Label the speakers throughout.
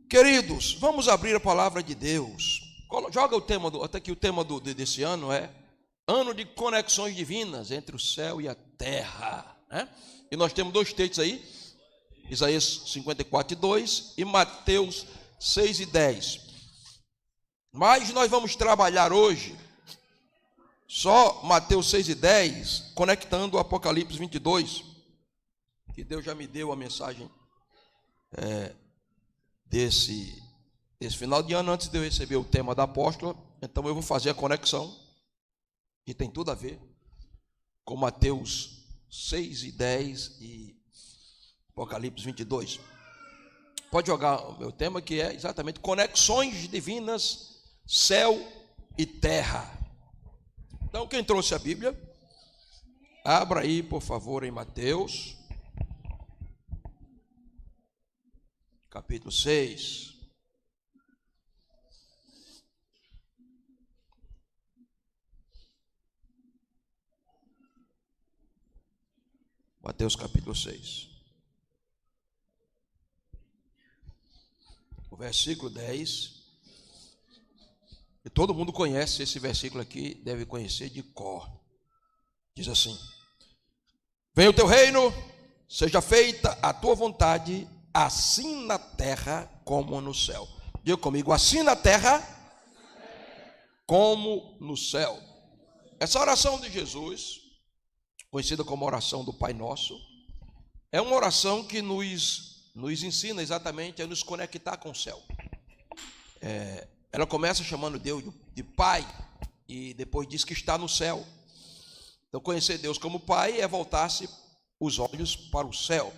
Speaker 1: Queridos, vamos abrir a palavra de Deus. Joga o tema, até que o tema desse ano é Ano de Conexões Divinas entre o céu e a terra, né? E nós temos dois textos aí, Isaías 54:2 e Mateus 6:10. Mas nós vamos trabalhar hoje só Mateus 6:10, conectando o Apocalipse 22, que Deus já me deu a mensagem desse final de ano, antes de eu receber o tema da apóstola. Então eu vou fazer a conexão, que tem tudo a ver com Mateus 6:10 e Apocalipse 22. Pode jogar o meu tema, que é exatamente conexões divinas, céu e terra. Então, quem trouxe a Bíblia, abra aí, por favor, em Mateus, capítulo 6. Mateus capítulo 6. O versículo 10. E todo mundo conhece esse versículo aqui, deve conhecer de cor. Diz assim: venha o teu reino, seja feita a tua vontade, assim na terra como no céu. Diga comigo, assim na terra como no céu. Essa oração de Jesus, conhecida como oração do Pai Nosso, é uma oração que nos ensina exatamente a nos conectar com o céu. Ela começa chamando Deus de Pai e depois diz que está no céu. Então, conhecer Deus como Pai é voltar-se os olhos para o céu.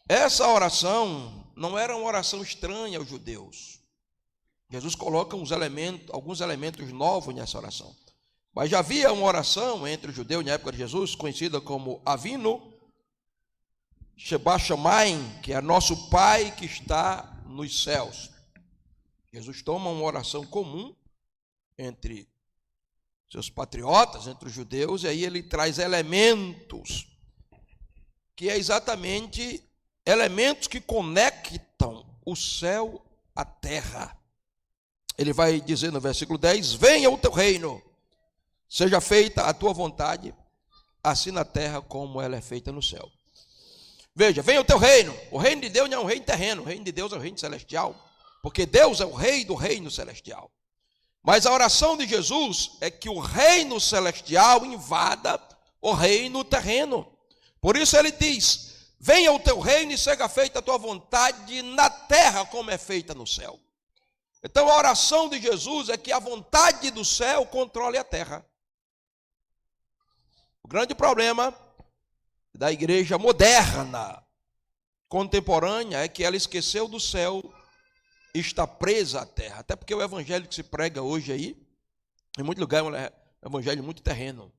Speaker 1: Essa oração não era uma oração estranha aos judeus. Jesus coloca alguns elementos novos nessa oração. Mas já havia uma oração entre os judeus na época de Jesus, conhecida como Avinu Sheba Shamayim, que é nosso Pai que está nos céus. Jesus toma uma oração comum entre seus patriotas, entre os judeus, e aí ele traz elementos, que é exatamente elementos que conectam o céu à terra. Ele vai dizer no versículo 10, venha o teu reino, seja feita a tua vontade, assim na terra como ela é feita no céu. Veja, venha o teu reino. O reino de Deus não é um reino terreno, o reino de Deus é um reino celestial, porque Deus é o rei do reino celestial. Mas a oração de Jesus é que o reino celestial invada o reino terreno. Por isso ele diz, venha o teu reino e seja feita a tua vontade na terra como é feita no céu. Então a oração de Jesus é que a vontade do céu controle a terra. O grande problema da igreja moderna, contemporânea, é que ela esqueceu do céu e está presa à terra. Até porque o evangelho que se prega hoje aí, em muito lugar, é um evangelho muito terreno.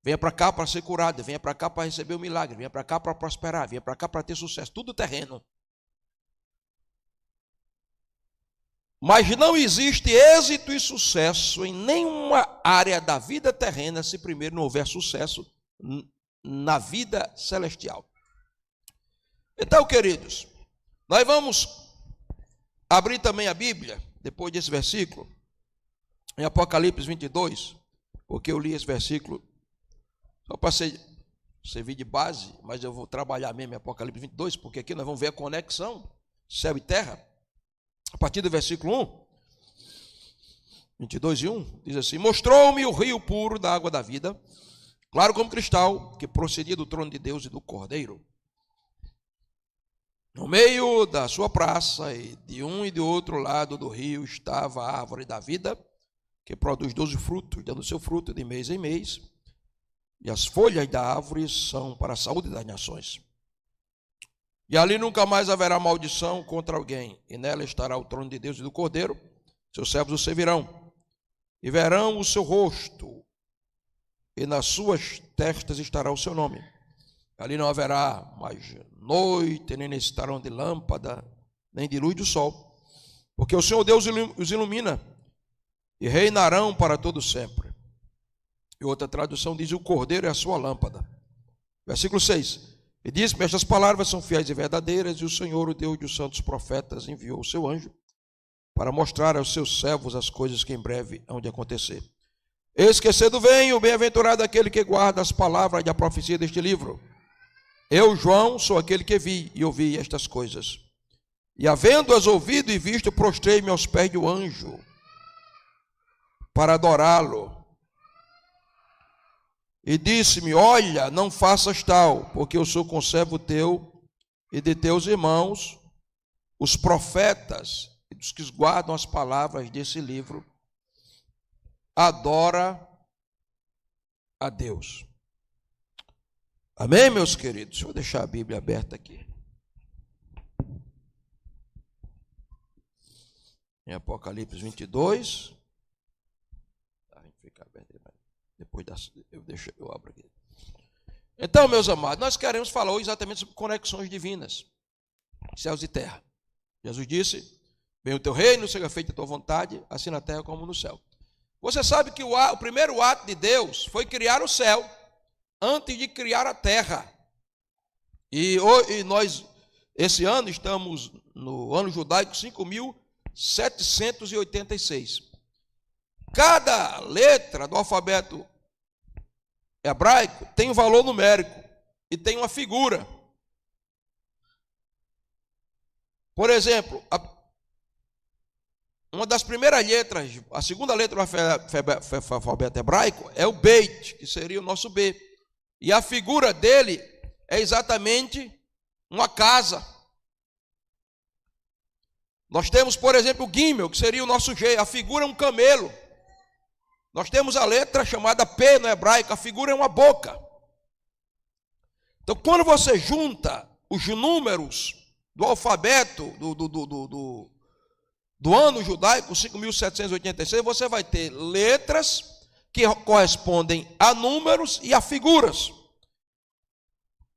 Speaker 1: Venha para cá para ser curado, venha para cá para receber o milagre, venha para cá para prosperar, venha para cá para ter sucesso, tudo terreno. Mas não existe êxito e sucesso em nenhuma área da vida terrena se primeiro não houver sucesso na vida celestial. Então, queridos, nós vamos abrir também a Bíblia, depois desse versículo, em Apocalipse 22, porque eu li esse versículo só para servir de base, mas eu vou trabalhar mesmo em Apocalipse 22, porque aqui nós vamos ver a conexão, céu e terra. A partir do versículo 1, 22:1, diz assim: mostrou-me o rio puro da água da vida, claro como cristal, que procedia do trono de Deus e do Cordeiro. No meio da sua praça, e de um e de outro lado do rio, estava a árvore da vida, que produz 12 frutos, dando seu fruto de mês em mês, e as folhas da árvore são para a saúde das nações. E ali nunca mais haverá maldição contra alguém, e nela estará o trono de Deus e do Cordeiro, seus servos o servirão, e verão o seu rosto, e nas suas testas estará o seu nome. Ali não haverá mais noite, nem necessitarão de lâmpada, nem de luz do sol, porque o Senhor Deus os ilumina, e reinarão para todo sempre. E outra tradução diz, o Cordeiro é a sua lâmpada. Versículo 6. E disse-me: estas palavras são fiéis e verdadeiras, e o Senhor, o Deus dos santos profetas, enviou o seu anjo para mostrar aos seus servos as coisas que em breve hão de acontecer. Eis que cedo venho, bem-aventurado aquele que guarda as palavras da profecia deste livro. Eu, João, sou aquele que vi e ouvi estas coisas. E havendo-as ouvido e visto, prostrei-me aos pés do anjo para adorá-lo. E disse-me: olha, não faças tal, porque eu sou conservo teu e de teus irmãos, os profetas, e dos que guardam as palavras desse livro. Adora a Deus. Amém, meus queridos? Deixa eu deixar a Bíblia aberta aqui. Em Apocalipse 22. Fica aberto. Depois eu abro aqui. Então, meus amados, nós queremos falar hoje exatamente sobre conexões divinas, céus e terra. Jesus disse: venha o teu reino, seja feita a tua vontade, assim na terra como no céu. Você sabe que o primeiro ato de Deus foi criar o céu, antes de criar a terra. E nós, esse ano, estamos no ano judaico 5.786. Cada letra do alfabeto hebraico tem um valor numérico e tem uma figura. Por exemplo, uma das primeiras letras, a segunda letra do alfabeto hebraico é o Beit, que seria o nosso B. E a figura dele é exatamente uma casa. Nós temos, por exemplo, o Gimel, que seria o nosso G. A figura é um camelo. Nós temos a letra chamada P no hebraico, a figura é uma boca. Então, quando você junta os números do alfabeto do ano judaico, 5.786, você vai ter letras que correspondem a números e a figuras.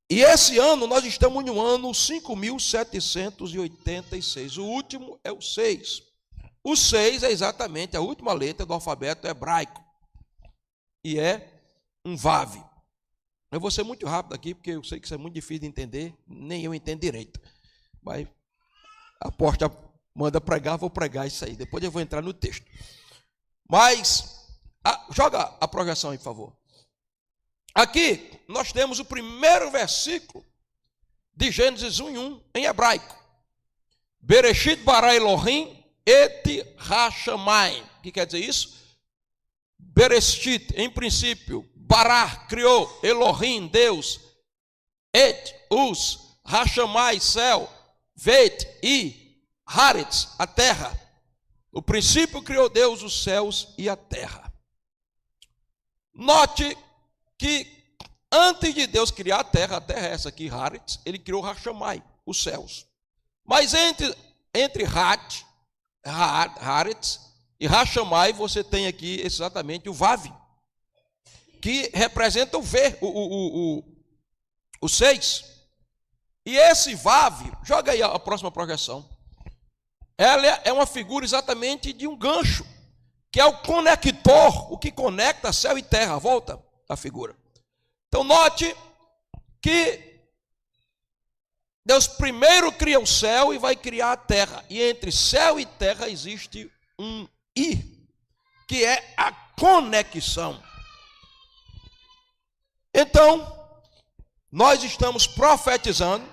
Speaker 1: E esse ano nós estamos no ano 5.786. O último é o 6. O 6 é exatamente a última letra do alfabeto hebraico. E é um Vav. Eu vou ser muito rápido aqui, porque eu sei que isso é muito difícil de entender, nem eu entendo direito. Mas a porta manda pregar, vou pregar isso aí. Depois eu vou entrar no texto. Mas, joga a projeção aí, por favor. Aqui nós temos o primeiro versículo de Gênesis 1:1 em hebraico. Bereshit bara Elohim et ha-shamayim. O que quer dizer isso? Bereshit, em princípio, bara, criou, Elohim, Deus, et, os, ha-shamai, céu, vet, e, haaretz, a terra. No princípio criou Deus os céus e a terra. Note que antes de Deus criar a terra é essa aqui, haaretz, ele criou ha-shamai, os céus. Mas entre haaretz e ha-shamai, você tem aqui exatamente o Vav, que representa o V, o 6. E esse Vav, joga aí a próxima projeção, ela é uma figura exatamente de um gancho, que é o conector, o que conecta céu e terra. Volta a figura. Então note que Deus primeiro cria o céu e vai criar a terra. E entre céu e terra existe um I, que é a conexão. Então, nós estamos profetizando,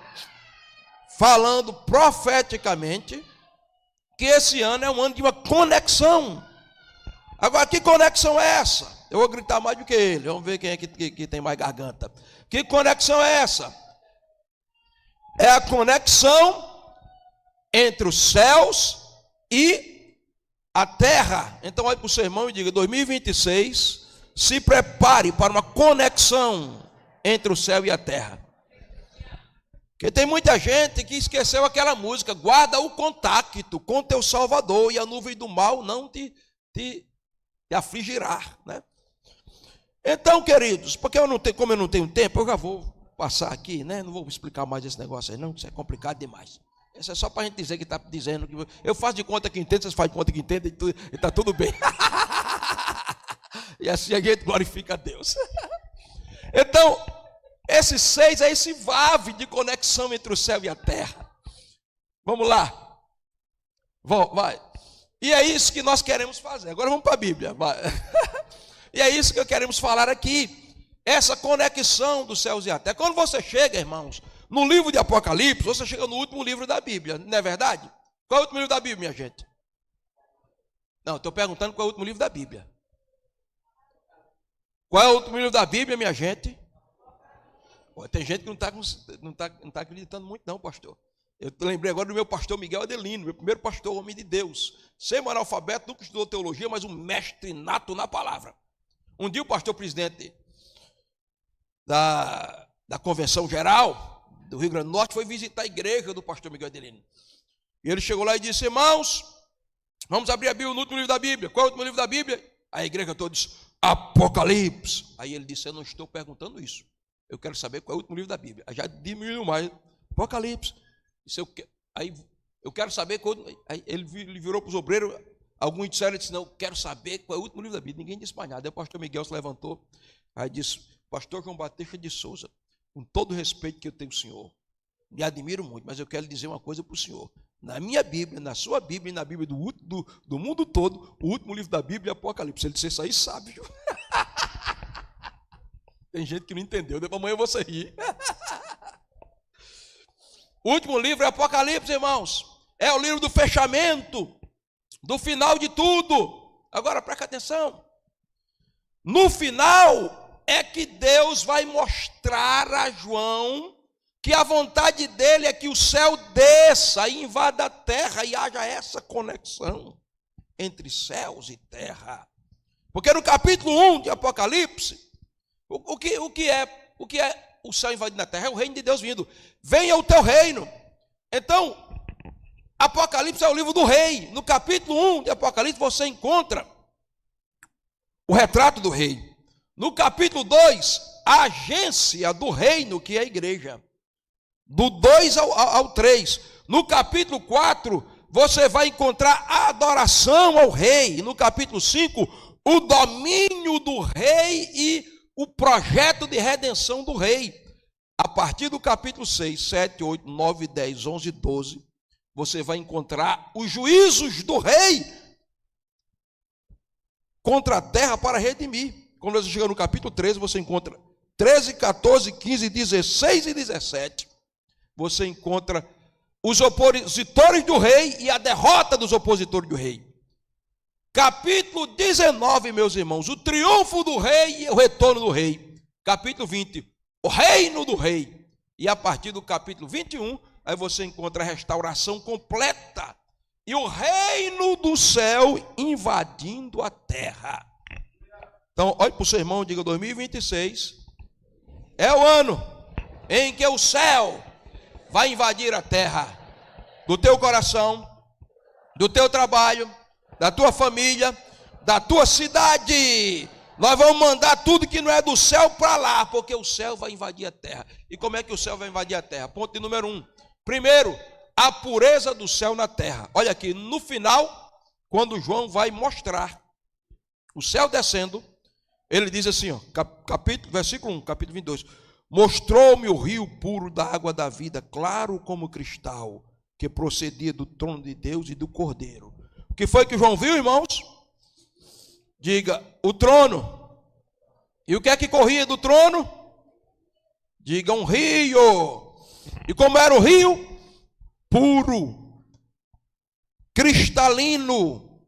Speaker 1: falando profeticamente, que esse ano é um ano de uma conexão. Agora, que conexão é essa? Eu vou gritar mais do que ele, vamos ver quem é que tem mais garganta. Que conexão é essa? É a conexão entre os céus e a terra. Então olhe para o sermão e diga: 2026, se prepare para uma conexão entre o céu e a terra. Porque tem muita gente que esqueceu aquela música: guarda o contato com teu Salvador, e a nuvem do mal não te afligirá, né? Então, queridos, porque como eu não tenho tempo, eu já vou passar aqui, né? Não vou explicar mais esse negócio aí, não, isso é complicado demais. Isso é só para a gente dizer que está dizendo que eu faço de conta que entendo, vocês fazem de conta que entendem e está tudo bem. E assim a gente glorifica a Deus. Então, Esse 6 é esse vave de conexão entre o céu e a terra. Vamos lá. Vai. E é isso que nós queremos fazer. Agora vamos para a Bíblia. Vai. E é isso que queremos falar aqui. Essa conexão dos céus e a terra. Quando você chega, irmãos, no livro de Apocalipse, você chega no último livro da Bíblia. Não é verdade? Qual é o último livro da Bíblia, minha gente? Não, estou perguntando qual é o último livro da Bíblia. Qual é o último livro da Bíblia, minha gente? Tem gente que não tá acreditando muito não, pastor. Eu lembrei agora do meu pastor Miguel Adelino, meu primeiro pastor, homem de Deus. Semi-analfabeto, nunca estudou teologia, mas um mestre nato na palavra. Um dia o pastor presidente da Convenção Geral do Rio Grande do Norte foi visitar a igreja do pastor Miguel Adelino. E ele chegou lá e disse: irmãos, vamos abrir a Bíblia no último livro da Bíblia. Qual é o último livro da Bíblia? A igreja toda disse: Apocalipse. Aí ele disse: eu não estou perguntando isso. Eu quero saber qual é o último livro da Bíblia. Aí já diminuiu mais. Apocalipse. Aí eu quero saber quando. Aí ele virou para os obreiros. Alguns disseram, disse: não, eu quero saber qual é o último livro da Bíblia. Ninguém disse mais nada. Aí o pastor Miguel se levantou. Aí disse: pastor João Batista de Souza, com todo o respeito que eu tenho ao senhor, me admiro muito, mas eu quero dizer uma coisa para o senhor. Na minha Bíblia, na sua Bíblia e na Bíblia do mundo todo, o último livro da Bíblia é Apocalipse. Ele disse: isso aí sabe, viu? Tem gente que não entendeu, depois amanhã você rir. O último livro é Apocalipse, irmãos. É o livro do fechamento, do final de tudo. Agora presta atenção. No final é que Deus vai mostrar a João que a vontade dele é que o céu desça e invada a terra e haja essa conexão entre céus e terra. Porque no capítulo 1 de Apocalipse, o que é o céu invadindo a terra? É o reino de Deus vindo. Venha o teu reino. Então, Apocalipse é o livro do rei. No capítulo 1 de Apocalipse você encontra o retrato do rei. No capítulo 2, a agência do reino, que é a igreja. Do 2 ao 3. No capítulo 4, você vai encontrar a adoração ao rei. No capítulo 5, o domínio do rei e o projeto de redenção do rei. A partir do capítulo 6, 7, 8, 9, 10, 11 e 12, você vai encontrar os juízos do rei contra a terra para redimir. Quando você chega no capítulo 13, você encontra 13, 14, 15, 16 e 17. Você encontra os opositores do rei e a derrota dos opositores do rei. Capítulo 19, meus irmãos, o triunfo do rei e o retorno do rei. Capítulo 20, o reino do rei. E a partir do capítulo 21, aí você encontra a restauração completa e o reino do céu invadindo a terra. Então, olhe para o seu irmão e diga: 2026 é o ano em que o céu vai invadir a terra, do teu coração, do teu trabalho, da tua família, da tua cidade. Nós vamos mandar tudo que não é do céu para lá, porque o céu vai invadir a terra. E como é que o céu vai invadir a terra? Ponto de número 1. Primeiro, a pureza do céu na terra. Olha aqui, no final, quando João vai mostrar o céu descendo, ele diz assim, ó, versículo 1, capítulo 22. Mostrou-me o rio puro da água da vida, claro como cristal, que procedia do trono de Deus e do Cordeiro. O que foi que João viu, irmãos? Diga: o trono. E o que é que corria do trono? Diga: um rio. E como era o rio? Puro, cristalino.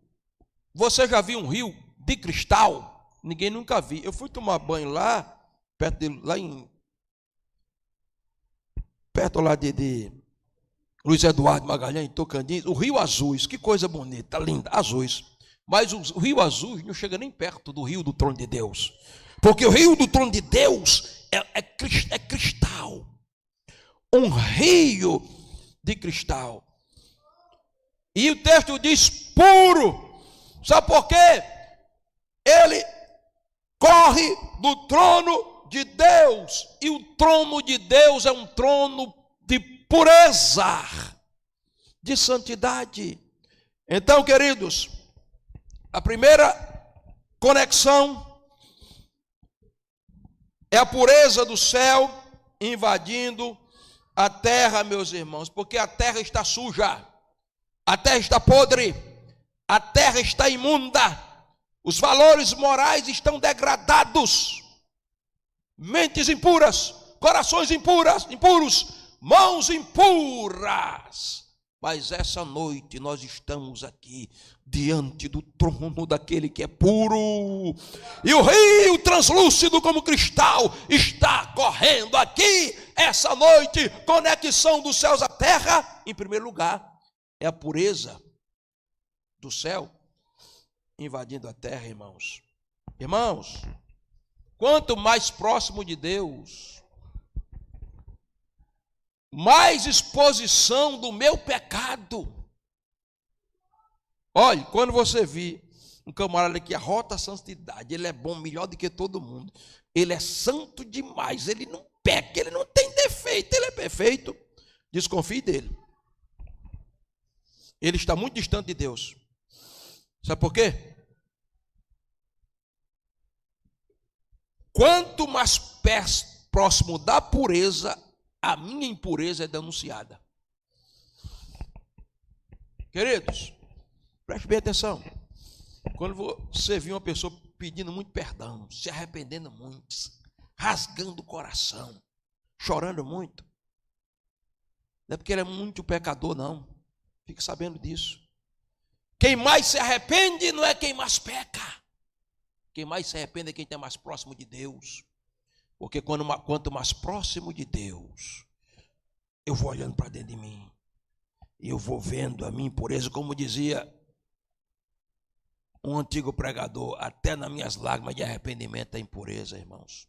Speaker 1: Você já viu um rio de cristal? Ninguém nunca viu. Eu fui tomar banho lá, perto lá de Luiz Eduardo Magalhães, Tocantins, o Rio Azuis, que coisa bonita, linda, azuis. Mas o Rio Azuis não chega nem perto do rio do trono de Deus. Porque o rio do trono de Deus é cristal. Um rio de cristal. E o texto diz puro. Sabe por quê? Ele corre do trono de Deus. E o trono de Deus é um trono de pureza, de santidade. Então, queridos, a primeira conexão é a pureza do céu invadindo a terra, meus irmãos, porque a terra está suja, a terra está podre, a terra está imunda, os valores morais estão degradados, mentes impuras, corações impuros, mãos impuras. Mas essa noite nós estamos aqui diante do trono daquele que é puro, e o rio translúcido como cristal está correndo aqui essa noite. Conexão dos céus à terra. Em primeiro lugar, é a pureza do céu invadindo a terra, irmãos. Irmãos, quanto mais próximo de Deus, mais exposição do meu pecado. Olha, quando você vir um camarada que arrota a santidade, ele é bom, melhor do que todo mundo, ele é santo demais, ele não peca, ele não tem defeito, ele é perfeito, desconfie dele. Ele está muito distante de Deus. Sabe por quê? Quanto mais próximo da pureza, a minha impureza é denunciada. Queridos, preste bem atenção. Quando você vê uma pessoa pedindo muito perdão, se arrependendo muito, rasgando o coração, chorando muito, não é porque ele é muito pecador, não. Fique sabendo disso. Quem mais se arrepende não é quem mais peca. Quem mais se arrepende é quem está mais próximo de Deus. Porque quanto mais próximo de Deus, eu vou olhando para dentro de mim, e eu vou vendo a minha impureza, como dizia um antigo pregador, até nas minhas lágrimas de arrependimento é impureza, irmãos.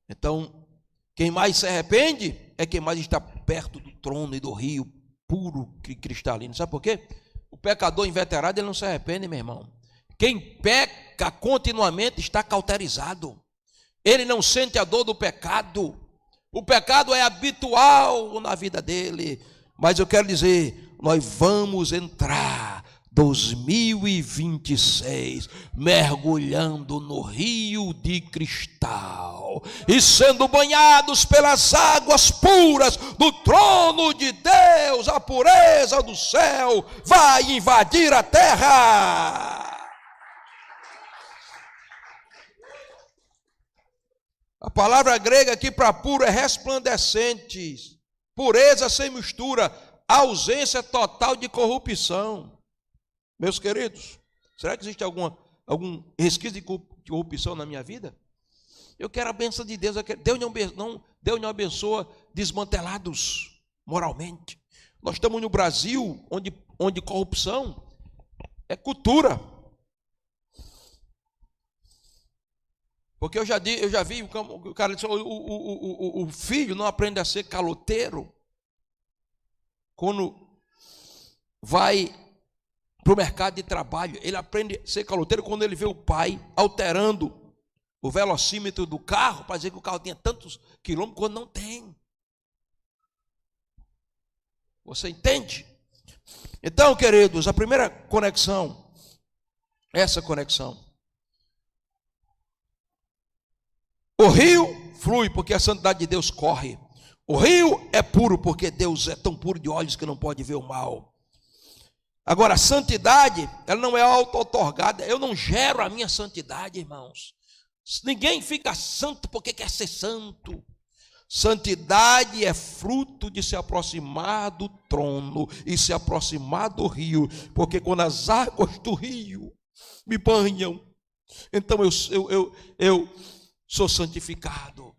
Speaker 1: Então, quem mais se arrepende é quem mais está perto do trono e do rio puro e cristalino. Sabe por quê? O pecador inveterado, ele não se arrepende, meu irmão. Quem peca continuamente está cauterizado. Ele não sente a dor do pecado. O pecado é habitual na vida dele. Mas eu quero dizer, nós vamos entrar 2026 mergulhando no rio de cristal e sendo banhados pelas águas puras do trono de Deus. A pureza do céu vai invadir a terra. A palavra grega aqui para puro é resplandecente, pureza sem mistura, ausência total de corrupção. Meus queridos, será que existe algum resquício de corrupção na minha vida? Eu quero a bênção de Deus. Deus não abençoa desmantelados moralmente. Nós estamos no Brasil, onde corrupção é cultura. Porque eu já vi o cara disse, o filho não aprende a ser caloteiro quando vai para o mercado de trabalho. Ele aprende a ser caloteiro quando ele vê o pai alterando o velocímetro do carro para dizer que o carro tinha tantos quilômetros quando não tem. Você entende? Então, queridos, a primeira conexão, essa conexão. O rio flui porque a santidade de Deus corre. O rio é puro porque Deus é tão puro de olhos que não pode ver o mal. Agora, a santidade, ela não é auto-otorgada. Eu não gero a minha santidade, irmãos. Ninguém fica santo porque quer ser santo. Santidade é fruto de se aproximar do trono e se aproximar do rio. Porque quando as águas do rio me banham, então eu sou santificado.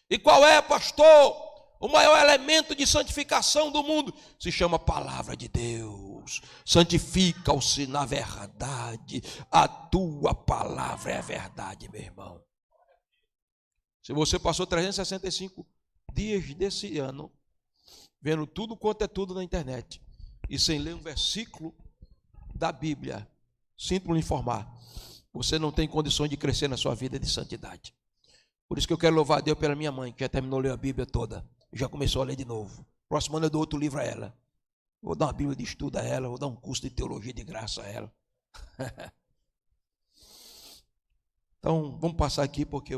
Speaker 1: E qual é, pastor, o maior elemento de santificação do mundo? Se chama palavra de Deus. Santifica-se na verdade. A tua palavra é a verdade, meu irmão. Se você passou 365 dias desse ano vendo tudo quanto é tudo na internet e sem ler um versículo da Bíblia, sinto lhe informar, você não tem condições de crescer na sua vida de santidade. Por isso que eu quero louvar a Deus pela minha mãe, que já terminou de ler a Bíblia toda, já começou a ler de novo. Próximo ano eu dou outro livro a ela. Vou dar uma Bíblia de estudo a ela, vou dar um curso de teologia de graça a ela. Então, vamos passar aqui porque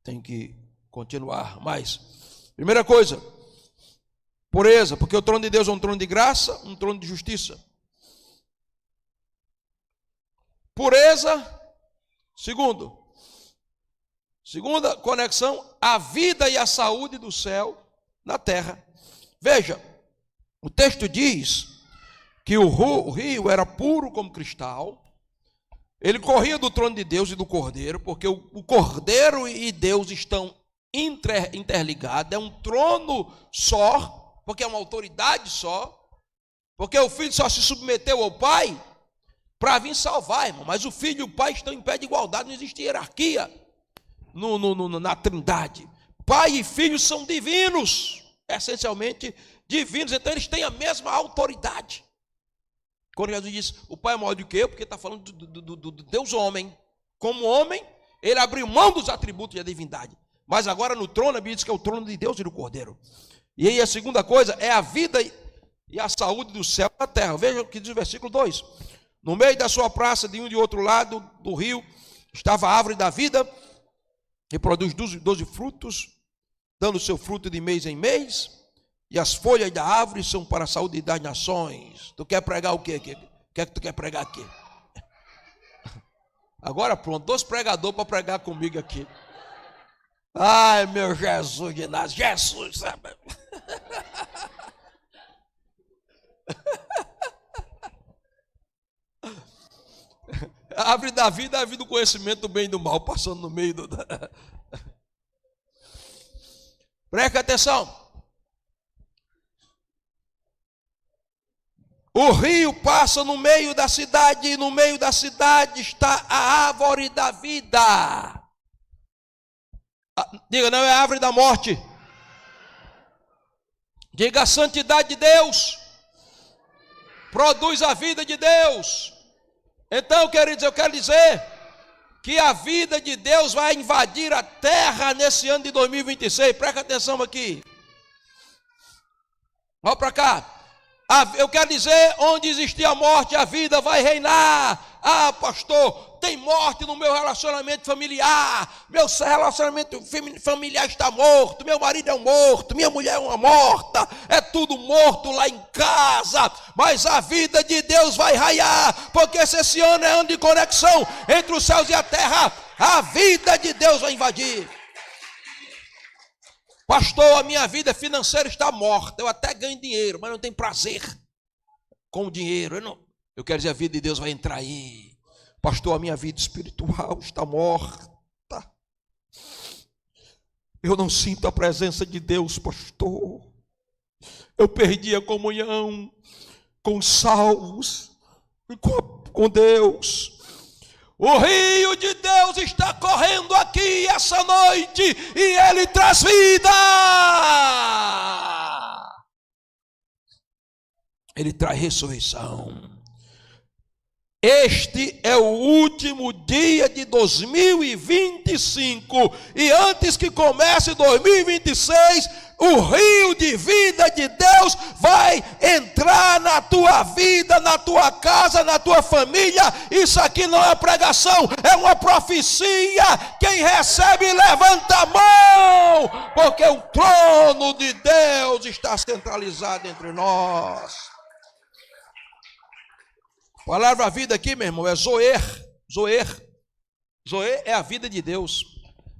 Speaker 1: Tem que continuar mais. Primeira coisa, pureza, porque o trono de Deus é um trono de graça, um trono de justiça. Pureza. Segunda conexão, a vida e a saúde do céu na terra. Veja, o texto diz que o rio era puro como cristal. Ele corria do trono de Deus e do Cordeiro, porque o Cordeiro e Deus estão interligados. É um trono só, porque é uma autoridade só. Porque o Filho só se submeteu ao Pai para vir salvar, irmão. Mas o Filho e o Pai estão em pé de igualdade, não existe hierarquia na Trindade. Pai e Filho são divinos, essencialmente divinos, então eles têm a mesma autoridade. Quando Jesus diz, o Pai é maior do que eu, porque está falando do Deus homem. Como homem, ele abriu mão dos atributos da divindade. Mas agora no trono, a Bíblia diz que é o trono de Deus e do Cordeiro. E aí a segunda coisa é a vida e a saúde do céu na terra. Veja o que diz o versículo 2. No meio da sua praça, de um e de outro lado do rio, estava a árvore da vida, que produz 12 frutos, dando seu fruto de mês em mês. E as folhas da árvore são para a saúde das nações. Tu quer pregar o quê aqui? O que é que tu quer pregar aqui? Agora pronto, 2 pregadores para pregar comigo aqui. Ai, meu Jesus de Nazaré, Jesus, sabe? A árvore da vida é a vida do conhecimento do bem e do mal, passando no meio do... Preste atenção. O rio passa no meio da cidade, e no meio da cidade está a árvore da vida. Diga, não é a árvore da morte. Diga, a santidade de Deus produz a vida de Deus. Então, queridos, eu quero dizer que a vida de Deus vai invadir a terra nesse ano de 2026. Presta atenção aqui. Olha para cá. Eu quero dizer, onde existia a morte, a vida vai reinar. Ah, pastor, tem morte no meu relacionamento familiar. Meu relacionamento familiar está morto. Meu marido é um morto, minha mulher é uma morta. É tudo morto lá em casa. Mas a vida de Deus vai raiar, porque esse ano é ano de conexão entre os céus e a terra. A vida de Deus vai invadir. Pastor, a minha vida financeira está morta. Eu até ganho dinheiro, mas não tenho prazer com o dinheiro. Eu quero dizer, a vida de Deus vai entrar aí. Pastor, a minha vida espiritual está morta. Eu não sinto a presença de Deus, pastor. Eu perdi a comunhão com os salvos e com Deus. O rio de Deus está correndo aqui essa noite e ele traz vida. Ele traz ressurreição. Este é o último dia de 2025 e antes que comece 2026, o rio de vida de Deus vai entrar na tua vida, na tua casa, na tua família. Isso aqui não é pregação, é uma profecia. Quem recebe, levanta a mão, porque o trono de Deus está centralizado entre nós. A palavra vida aqui, meu irmão, é Zoer. Zoer é a vida de Deus,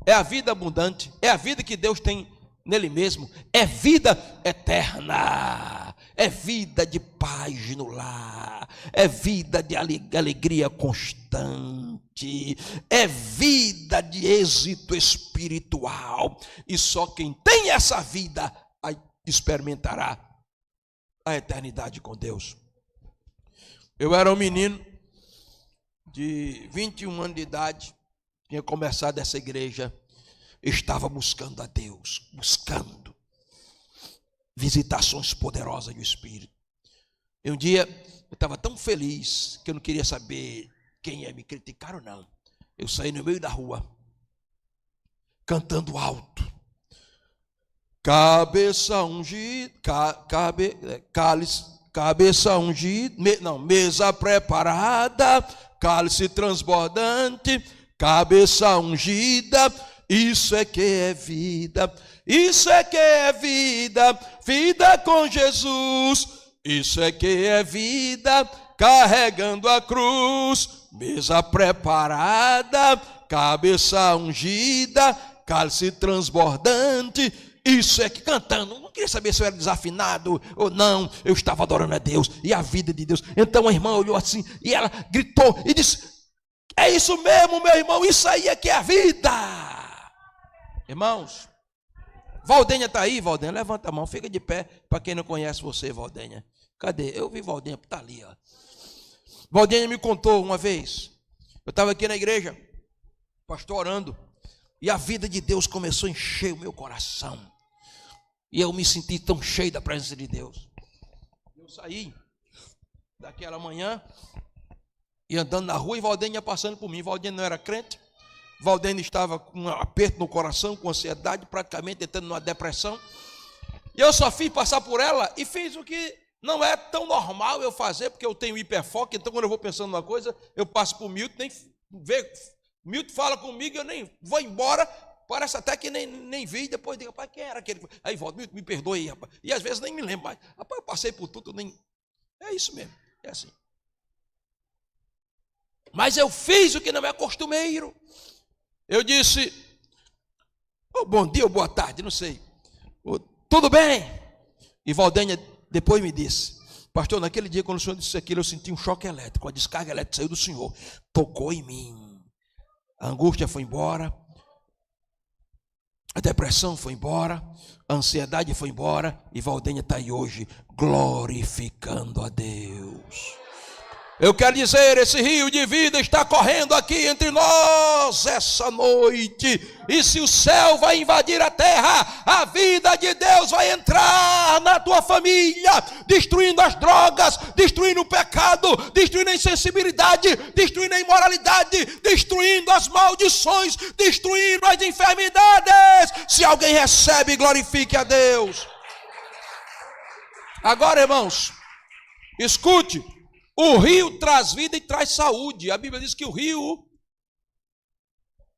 Speaker 1: é a vida abundante, é a vida que Deus tem nele mesmo, é vida eterna, é vida de paz no lar, é vida de alegria constante, é vida de êxito espiritual, e só quem tem essa vida experimentará a eternidade com Deus. Eu era um menino de 21 anos de idade, tinha começado essa igreja, estava buscando a Deus, buscando visitações poderosas do Espírito. E um dia eu estava tão feliz que eu não queria saber quem ia me criticar ou não. Eu saí no meio da rua, cantando alto. Cabeça ungida, cabeça ungida, mesa preparada, cálice transbordante, cabeça ungida, Isso é que é vida, isso é que é vida, vida com Jesus. Isso é que é vida, carregando a cruz, mesa preparada, cabeça ungida, cálice transbordante. Isso é que cantando, não queria saber se eu era desafinado ou não, eu estava adorando a Deus e a vida de Deus. Então a irmã olhou assim e ela gritou e disse: é isso mesmo, meu irmão, isso aí é que é a vida. Irmãos, Valdenha está aí? Valdenha, levanta a mão, fica de pé, para quem não conhece você, Valdenha. Cadê? Eu vi Valdenha, está ali, ó. Valdenha me contou uma vez, eu estava aqui na igreja, pastor orando, e a vida de Deus começou a encher o meu coração, e eu me senti tão cheio da presença de Deus. Eu saí daquela manhã, e andando na rua, e Valdenha passando por mim. Valdenha não era crente, Valdenha estava com um aperto no coração, com ansiedade, praticamente entrando numa depressão. E eu só fiz passar por ela e fiz o que não é tão normal eu fazer, porque eu tenho hiperfoco. Então quando eu vou pensando numa coisa, eu passo por Milton, nem vê, Milton fala comigo, eu nem vou embora, parece até que nem vi, depois digo: rapaz, quem era aquele? Aí volta: Milton, me perdoe aí, rapaz. E às vezes nem me lembro mais. Rapaz, eu passei por tudo, nem... É isso mesmo, é assim. Mas eu fiz o que não é costumeiro. Eu disse: oh, bom dia ou boa tarde, não sei. Oh, tudo bem? E Valdenha depois me disse: pastor, naquele dia quando o senhor disse aquilo, eu senti um choque elétrico, a descarga elétrica saiu do senhor, tocou em mim. A angústia foi embora, a depressão foi embora, a ansiedade foi embora, e Valdenha está aí hoje glorificando a Deus. Eu quero dizer, esse rio de vida está correndo aqui entre nós essa noite. E se o céu vai invadir a terra, a vida de Deus vai entrar na tua família, destruindo as drogas, destruindo o pecado, destruindo a insensibilidade, destruindo a imoralidade, destruindo as maldições, destruindo as enfermidades. Se alguém recebe, glorifique a Deus. Agora, irmãos, escute. O rio traz vida e traz saúde. A Bíblia diz que o rio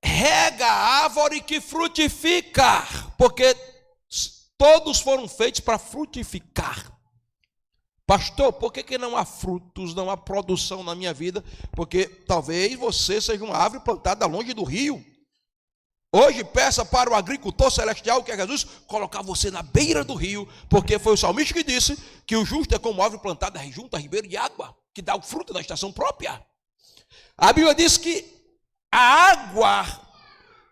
Speaker 1: rega a árvore que frutifica, porque todos foram feitos para frutificar. Pastor, por que não há frutos, não há produção na minha vida? Porque talvez você seja uma árvore plantada longe do rio. Hoje peça para o agricultor celestial, que é Jesus, colocar você na beira do rio, porque foi o salmista que disse que o justo é como árvore plantada junto a ribeiro de água, que dá o fruto da estação própria. A Bíblia diz que a água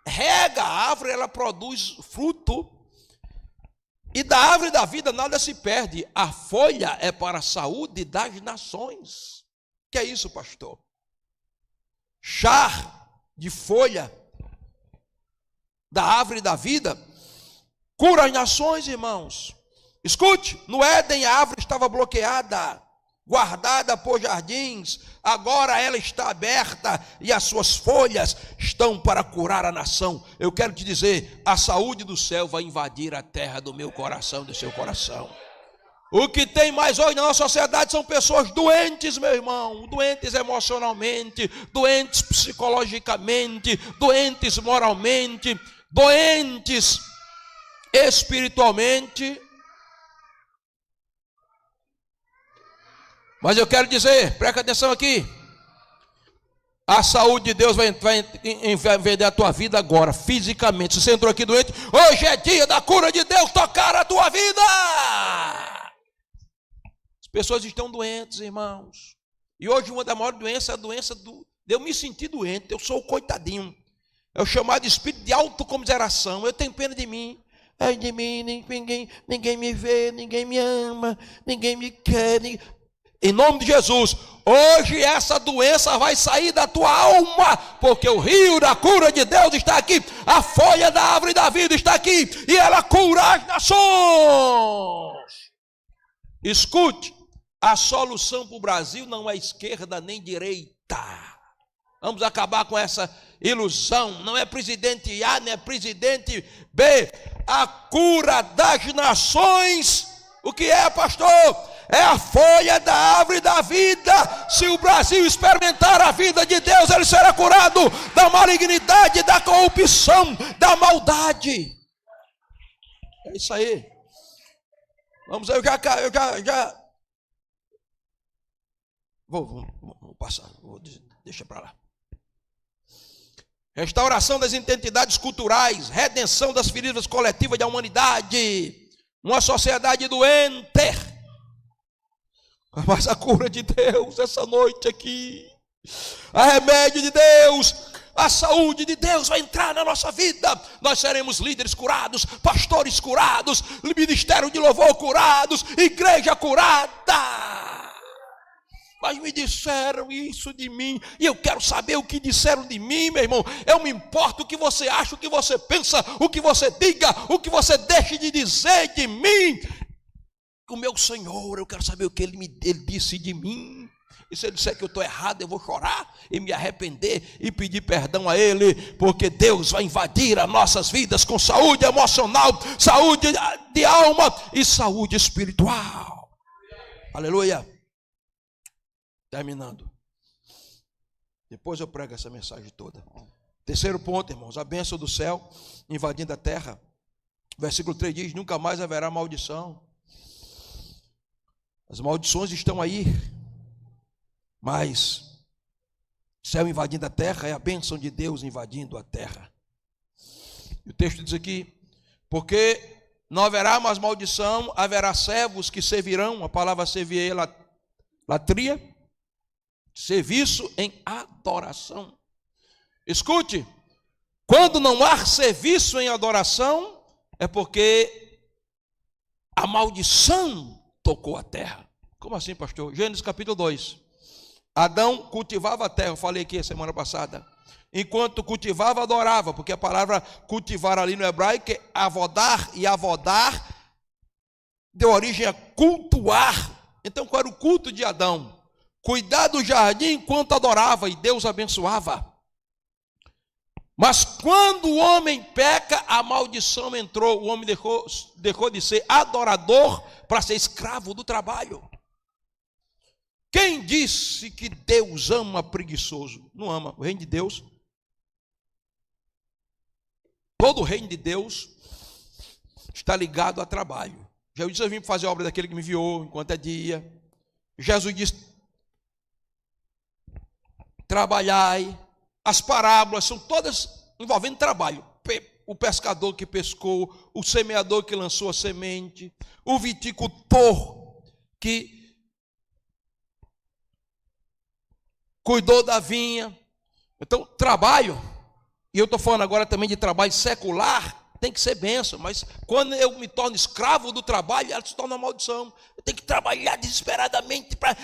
Speaker 1: rega a árvore, ela produz fruto, e da árvore da vida nada se perde. A folha é para a saúde das nações. Que é isso, pastor? Chá de folha da árvore da vida cura as nações, irmãos. Escute, no Éden a árvore estava bloqueada, guardada por jardins, agora ela está aberta e as suas folhas estão para curar a nação. Eu quero te dizer, a saúde do céu vai invadir a terra do meu coração, do seu coração. O que tem mais hoje na nossa sociedade são pessoas doentes, meu irmão, doentes emocionalmente, doentes psicologicamente, doentes moralmente, doentes espiritualmente. Mas eu quero dizer, presta atenção aqui, a saúde de Deus vai invender a tua vida agora, fisicamente. Se você entrou aqui doente, hoje é dia da cura de Deus tocar a tua vida. As pessoas estão doentes, irmãos, e hoje uma das maiores doenças é a doença de eu me sentir doente. Eu sou o coitadinho, é o chamado espírito de autocomiseração. Eu tenho pena de mim. Ai de mim, ninguém me vê, ninguém me ama, ninguém me quer. Em nome de Jesus, hoje essa doença vai sair da tua alma, porque o rio da cura de Deus está aqui, a folha da árvore da vida está aqui, e ela cura as nações. Escute, a solução para o Brasil não é esquerda nem direita. Vamos acabar com essa ilusão. Não é presidente A, nem é presidente B. A cura das nações, o que é, pastor? é a folha da árvore da vida. Se o Brasil experimentar a vida de Deus, ele será curado da malignidade, da corrupção, da maldade. É isso aí. Vamos aí, eu já vou passar, deixa para lá. Restauração das identidades culturais, redenção das feridas coletivas da humanidade, uma sociedade doente, mas a cura de Deus essa noite aqui, a remédio de Deus, a saúde de Deus vai entrar na nossa vida. Nós seremos líderes curados, pastores curados, ministério de louvor curados, igreja curada. Mas me disseram isso de mim, e eu quero saber o que disseram de mim, meu irmão. Eu me importo o que você acha, o que você pensa, o que você diga, o que você deixe de dizer de mim. O meu Senhor, eu quero saber o que ele disse de mim. E se ele disser que eu estou errado, eu vou chorar e me arrepender e pedir perdão a ele, porque Deus vai invadir as nossas vidas com saúde emocional, saúde de alma e saúde espiritual. Aleluia. Terminando. Depois eu prego essa mensagem toda. Terceiro ponto, irmãos, a bênção do céu invadindo a terra. Versículo 3 diz: nunca mais haverá maldição. As maldições estão aí, mas o céu invadindo a terra é a bênção de Deus invadindo a terra. E o texto diz aqui: porque não haverá mais maldição, haverá servos que servirão. A palavra servir é latria, serviço em adoração. Escute, quando não há serviço em adoração, é porque a maldição tocou a terra. Como assim, pastor? Gênesis capítulo 2. Adão cultivava a terra, eu falei aqui a semana passada. Enquanto cultivava, adorava, porque a palavra cultivar ali no hebraico é avodar, e avodar deu origem a cultuar. Então qual era o culto de Adão? Cuidar do jardim enquanto adorava, e Deus abençoava. Mas quando o homem peca, a maldição entrou. O homem deixou de ser adorador para ser escravo do trabalho. Quem disse que Deus ama preguiçoso? Não ama. O reino de Deus, todo o reino de Deus está ligado a trabalho. Jesus disse: eu vim fazer a obra daquele que me enviou enquanto é dia. Jesus disse: trabalhai. As parábolas são todas envolvendo trabalho. O pescador que pescou, o semeador que lançou a semente, o viticultor que cuidou da vinha. Então, trabalho, e eu estou falando agora também de trabalho secular, tem que ser bênção, mas quando eu me torno escravo do trabalho, ela se torna uma maldição. Eu tenho que trabalhar desesperadamente para...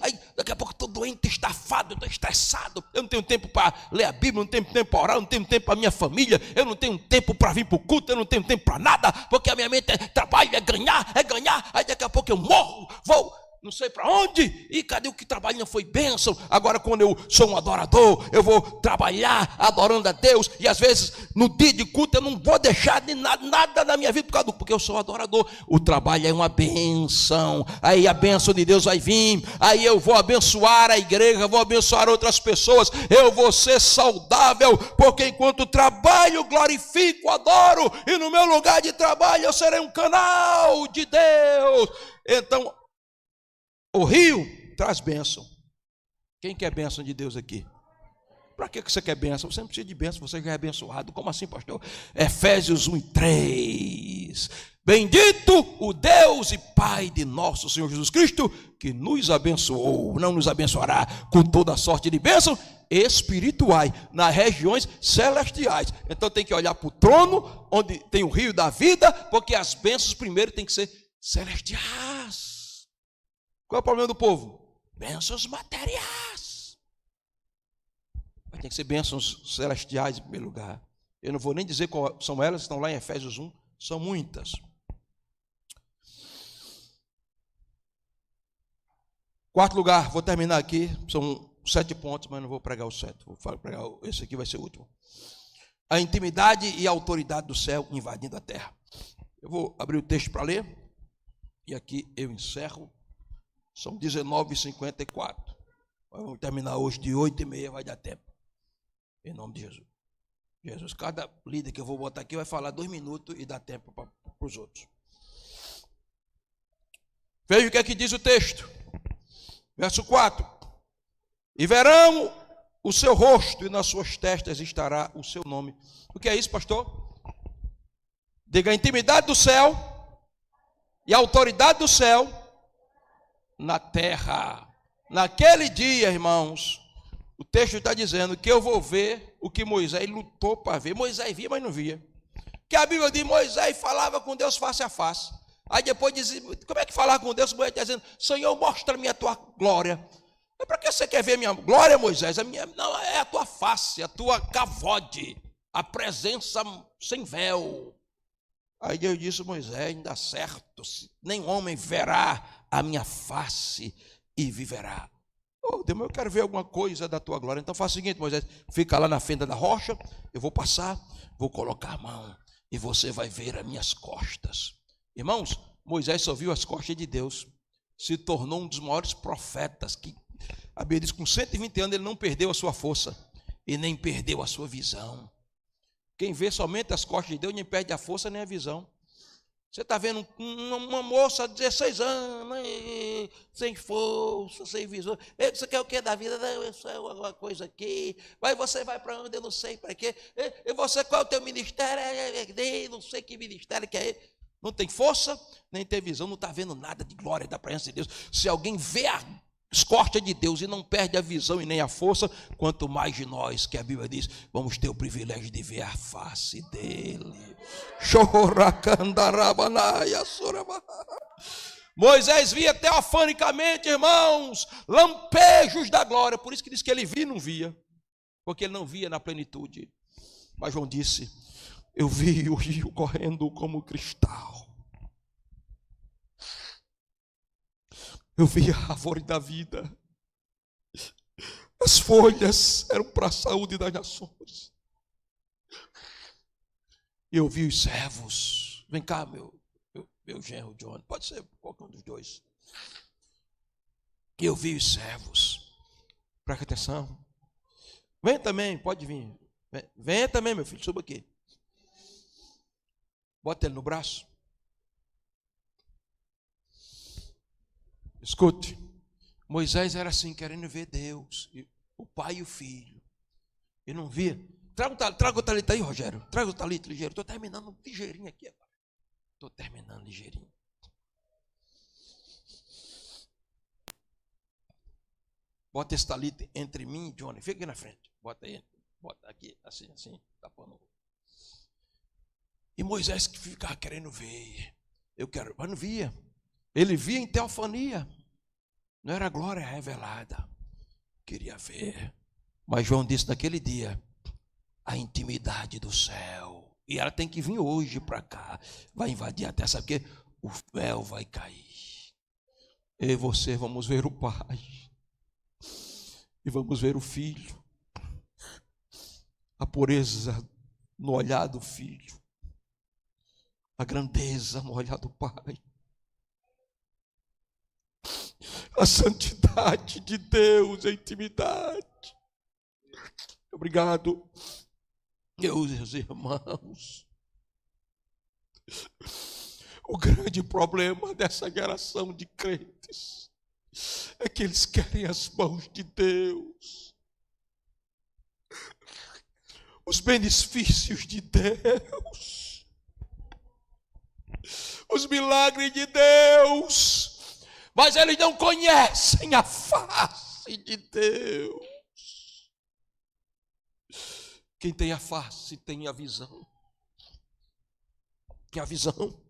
Speaker 1: Aí, daqui a pouco eu estou doente, estafado, eu estou estressado. Eu não tenho tempo para ler a Bíblia, não tenho tempo para orar, não tenho tempo para a minha família, eu não tenho tempo para vir para o culto, eu não tenho tempo para nada, porque a minha mente é trabalho, é ganhar. Aí daqui a pouco eu morro, vou... não sei para onde, e cadê o que trabalho não foi bênção? Agora quando eu sou um adorador, eu vou trabalhar adorando a Deus, e às vezes no dia de culto eu não vou deixar de nada na minha vida, porque eu sou adorador. O trabalho é uma bênção, aí a bênção de Deus vai vir, aí eu vou abençoar a igreja, vou abençoar outras pessoas, eu vou ser saudável, porque enquanto trabalho, glorifico, adoro, e no meu lugar de trabalho eu serei um canal de Deus. Então, o rio traz bênção. Quem quer bênção de Deus aqui? Para que você quer bênção? Você não precisa de bênção, você já é abençoado. Como assim, pastor? Efésios 1:3. Bendito o Deus e Pai de nosso Senhor Jesus Cristo, que nos abençoou, não nos abençoará com toda sorte de bênção espirituais nas regiões celestiais. Então tem que olhar para o trono, onde tem o rio da vida, porque as bênçãos primeiro tem que ser celestiais. Qual é o problema do povo? Bênçãos materiais. Mas tem que ser bênçãos celestiais em primeiro lugar. Eu não vou nem dizer qual são elas, estão lá em Efésios 1, são muitas. Quarto lugar, vou terminar aqui, são 7 pontos, mas não vou pregar o 7, vou pregar, esse aqui vai ser o último. A intimidade e a autoridade do céu invadindo a terra. Eu vou abrir o texto para ler, e aqui eu encerro São 19h54. Vamos terminar hoje de 8h30, vai dar tempo. Em nome de Jesus. Jesus, cada líder que eu vou botar aqui vai falar 2 minutos e dá tempo para os outros. Veja o que é que diz o texto. Verso 4. E verão o seu rosto e nas suas testas estará o seu nome. O que é isso, pastor? Diga: a intimidade do céu e a autoridade do céu na terra. Naquele dia, irmãos, o texto está dizendo que eu vou ver o que Moisés lutou para ver. Moisés via, mas não via. Que a Bíblia diz: Moisés falava com Deus face a face. Aí depois dizia: como é que falar com Deus? Moisés está dizendo: Senhor, mostra-me a tua glória. Mas para que você quer ver a minha glória, Moisés? Não, é a tua face, a tua cavode, a presença sem véu. Aí Deus disse: Moisés, não dá certo, nem homem verá a minha face e viverá. Oh, Deus, eu quero ver alguma coisa da tua glória. Então faz o seguinte, Moisés, fica lá na fenda da rocha, eu vou passar, vou colocar a mão e você vai ver as minhas costas. Irmãos, Moisés só viu as costas de Deus, se tornou um dos maiores profetas, que a Bíblia diz que com 120 anos ele não perdeu a sua força e nem perdeu a sua visão. Quem vê somente as costas de Deus nem perde a força nem a visão. Você está vendo uma moça de 16 anos, sem força, sem visão. Você quer o que da vida? Isso é alguma coisa aqui. Mas você vai para onde? Eu não sei para quê. E você, qual é o teu ministério? Não sei que ministério que é. Não tem força, nem tem visão, não está vendo nada de glória da presença de Deus. Se alguém vê as costas de Deus e não perde a visão e nem a força, quanto mais de nós, que a Bíblia diz, vamos ter o privilégio de ver a face dele. Moisés via teofanicamente, irmãos, lampejos da glória. Por isso que diz que ele via e não via, porque ele não via na plenitude. Mas João disse: eu vi o rio correndo como cristal. Eu vi a árvore da vida. As folhas eram para a saúde das nações. Eu vi os servos. Vem cá, meu genro John. Pode ser qualquer um dos dois. Eu vi os servos. Presta atenção. Vem também, pode vir. Venha também, meu filho, suba aqui. Bota ele no braço. Escute, Moisés era assim, querendo ver Deus, o pai e o filho. Ele não via. Traga o talito aí, Rogério. Traga o talito ligeiro. Estou terminando ligeirinho aqui agora. Estou terminando ligeirinho. Bota esse talito entre mim e Johnny. Fica aqui na frente. Bota aí. Bota aqui, assim, tapando. E Moisés que ficava querendo ver. Mas não via. Ele via em teofania. Não era glória revelada. Queria ver. Mas João disse naquele dia: a intimidade do céu. E ela tem que vir hoje para cá. Vai invadir até, sabe o quê? O véu vai cair. Eu e você vamos ver o Pai. E vamos ver o Filho. A pureza no olhar do Filho. A grandeza no olhar do Pai. A santidade de Deus, a intimidade. Obrigado, meus irmãos. O grande problema dessa geração de crentes é que eles querem as mãos de Deus, os benefícios de Deus, os milagres de Deus. Mas eles não conhecem a face de Deus. Quem tem a face tem a visão. Que a visão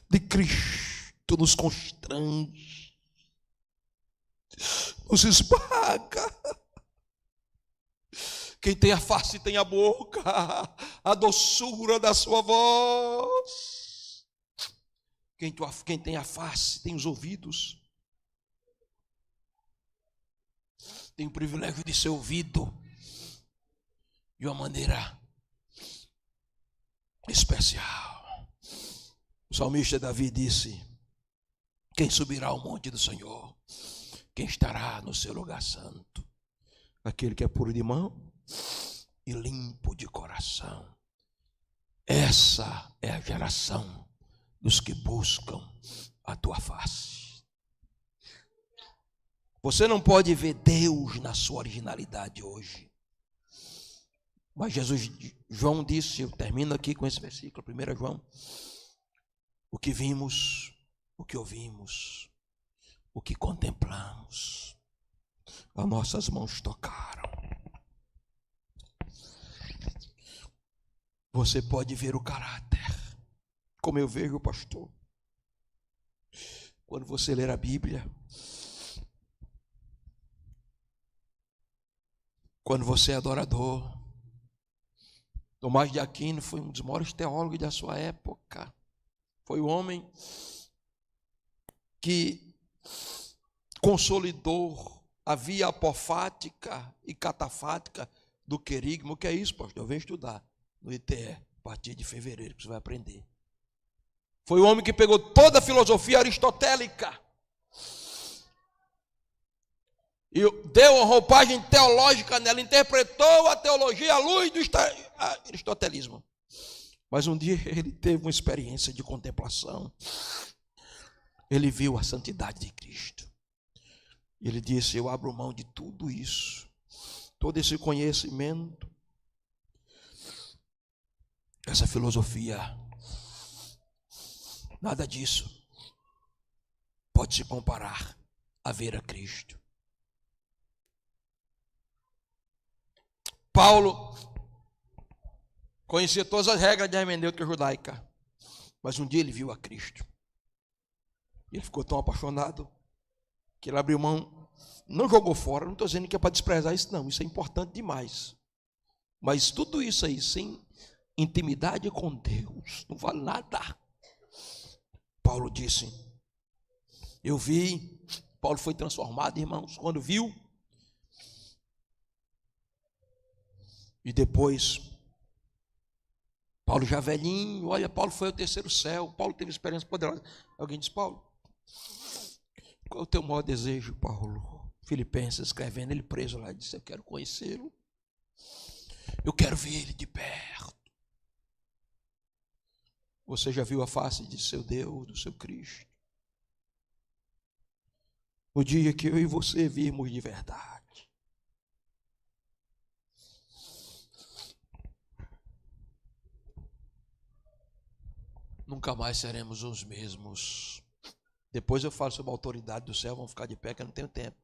Speaker 1: de Cristo nos constrange, nos esmaga. Quem tem a face tem a boca, a doçura da sua voz. Quem tem a face tem os ouvidos. Tem o privilégio de ser ouvido de uma maneira especial. O salmista Davi disse: Quem subirá ao monte do Senhor? Quem estará no seu lugar santo? Aquele que é puro de mão e limpo de coração. Essa é a geração dos que buscam a tua face. Você não pode ver Deus na sua originalidade hoje. Mas João disse, eu termino aqui com esse versículo, 1 João, o que vimos, o que ouvimos, o que contemplamos, as nossas mãos tocaram. Você pode ver o caráter, como eu vejo, pastor. Quando você ler a Bíblia, quando você é adorador. Tomás de Aquino foi um dos maiores teólogos da sua época. Foi o homem que consolidou a via apofática e catafática do querigma. O que é isso, pastor? Eu venho estudar no ITE, a partir de fevereiro, que você vai aprender. Foi o homem que pegou toda a filosofia aristotélica e deu uma roupagem teológica nela, interpretou a teologia à luz do aristotelismo. Mas um dia ele teve uma experiência de contemplação. Ele viu a santidade de Cristo. Ele disse, eu abro mão de tudo isso, todo esse conhecimento, essa filosofia, nada disso pode se comparar a ver a Cristo. Paulo conhecia todas as regras da hermenêutica judaica, mas um dia ele viu a Cristo. Ele ficou tão apaixonado que ele abriu mão, não jogou fora. Não estou dizendo que é para desprezar isso, não. Isso é importante demais. Mas tudo isso aí, sem intimidade com Deus, não vale nada. Paulo disse, eu vi, Paulo foi transformado, irmãos, quando viu. E depois, Paulo já velhinho, olha, Paulo foi ao terceiro céu, Paulo teve experiência poderosa. Alguém disse, Paulo, qual é o teu maior desejo, Paulo? Filipenses, escrevendo, ele preso lá, disse, eu quero conhecê-lo, eu quero ver ele de perto. Você já viu a face de seu Deus, do seu Cristo? O dia que eu e você virmos de verdade, nunca mais seremos os mesmos. Depois eu falo sobre a autoridade do céu, vamos ficar de pé que eu não tenho tempo.